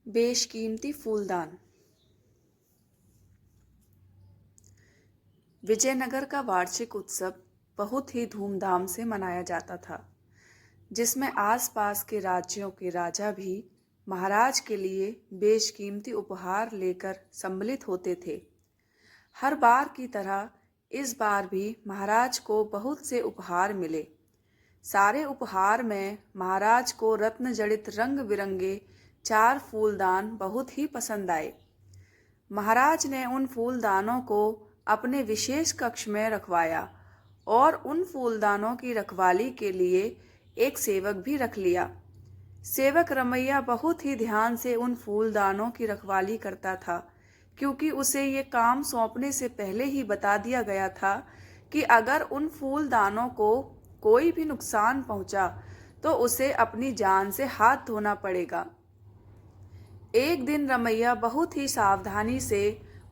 बेशकीमती फूलदान। विजयनगर का वार्षिक उत्सव बहुत ही धूमधाम से मनाया जाता था, जिसमें आसपास के राज्यों के राजा भी महाराज के लिए बेशकीमती उपहार लेकर सम्मिलित होते थे। हर बार की तरह इस बार भी महाराज को बहुत से उपहार मिले। सारे उपहार में महाराज को रत्न जड़ित रंग बिरंगे 4 फूलदान बहुत ही पसंद आए। महाराज ने उन फूलदानों को अपने विशेष कक्ष में रखवाया और उन फूलदानों की रखवाली के लिए एक सेवक भी रख लिया। सेवक रमैया बहुत ही ध्यान से उन फूलदानों की रखवाली करता था, क्योंकि उसे ये काम सौंपने से पहले ही बता दिया गया था कि अगर उन फूलदानों को कोई भी नुकसान पहुंचा तो उसे अपनी जान से हाथ धोना पड़ेगा। एक दिन रमैया बहुत ही सावधानी से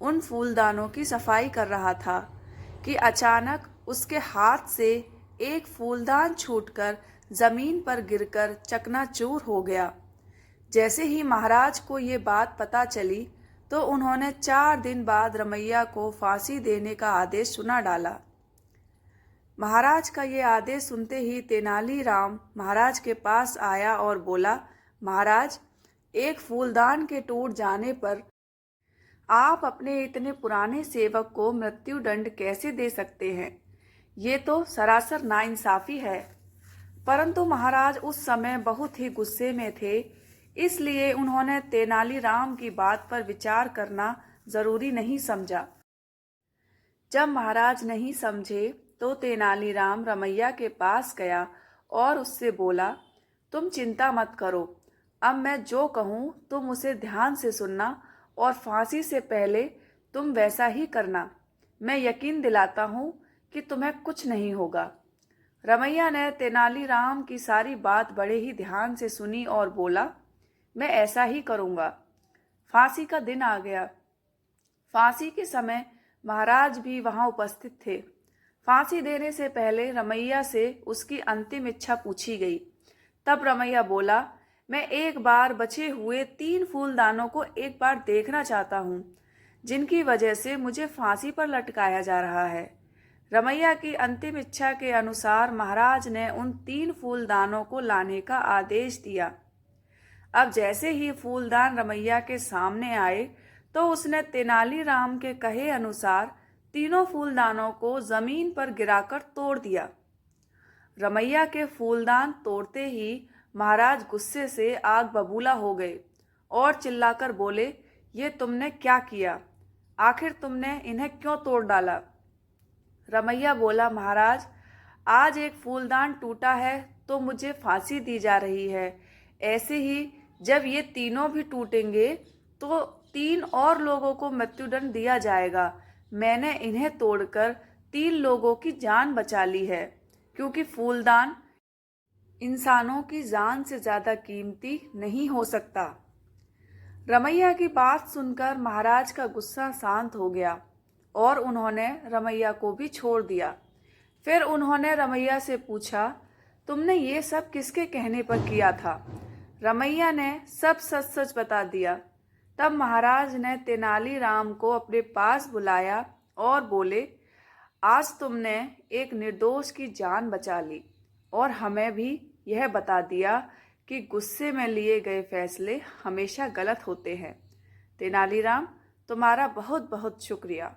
उन फूलदानों की सफाई कर रहा था कि अचानक उसके हाथ से एक फूलदान छूटकर जमीन पर गिरकर चकनाचूर हो गया। जैसे ही महाराज को ये बात पता चली तो उन्होंने 4 दिन बाद रमैया को फांसी देने का आदेश सुना डाला। महाराज का ये आदेश सुनते ही तेनालीराम महाराज के पास आया और बोला, महाराज, एक फूलदान के टूट जाने पर आप अपने इतने पुराने सेवक को मृत्यु दंड कैसे दे सकते हैं? ये तो सरासर नाइंसाफी है। परंतु महाराज उस समय बहुत ही गुस्से में थे, इसलिए उन्होंने तेनालीराम की बात पर विचार करना जरूरी नहीं समझा। जब महाराज नहीं समझे तो तेनालीराम रमैया के पास गया और उससे बोला, तुम चिंता मत करो, अब मैं जो कहूँ तुम उसे ध्यान से सुनना और फांसी से पहले तुम वैसा ही करना। मैं यकीन दिलाता हूँ कि तुम्हें कुछ नहीं होगा। रमैया ने तेनालीराम की सारी बात बड़े ही ध्यान से सुनी और बोला, मैं ऐसा ही करूँगा। फांसी का दिन आ गया। फांसी के समय महाराज भी वहां उपस्थित थे। फांसी देने से पहले रमैया से उसकी अंतिम इच्छा पूछी गई। तब रमैया बोला, मैं एक बार बचे हुए 3 फूलदानों को एक बार देखना चाहता हूँ, जिनकी वजह से मुझे फांसी पर लटकाया जा रहा है। रमैया की अंतिम इच्छा के अनुसार महाराज ने उन 3 फूलदानों को लाने का आदेश दिया। अब जैसे ही फूलदान रमैया के सामने आए तो उसने तेनालीराम के कहे अनुसार तीनों फूलदानों को जमीन पर गिराकर तोड़ दिया। रमैया के फूलदान तोड़ते ही महाराज गुस्से से आग बबूला हो गए और चिल्लाकर बोले, ये तुमने क्या किया? आखिर तुमने इन्हें क्यों तोड़ डाला? रमैया बोला, महाराज, आज एक फूलदान टूटा है तो मुझे फांसी दी जा रही है। ऐसे ही जब ये तीनों भी टूटेंगे तो 3 और लोगों को मृत्युदंड दिया जाएगा। मैंने इन्हें तोड़कर 3 लोगों की जान बचा ली है, क्योंकि फूलदान इंसानों की जान से ज्यादा कीमती नहीं हो सकता। रमैया की बात सुनकर महाराज का गुस्सा शांत हो गया और उन्होंने रमैया को भी छोड़ दिया। फिर उन्होंने रमैया से पूछा, तुमने ये सब किसके कहने पर किया था? रमैया ने सब सच सच बता दिया। तब महाराज ने तेनालीराम को अपने पास बुलाया और बोले, आज तुमने एक निर्दोष की जान बचा ली और हमें भी यह बता दिया कि गुस्से में लिए गए फैसले हमेशा गलत होते हैं। तेनालीराम, तुम्हारा बहुत बहुत शुक्रिया।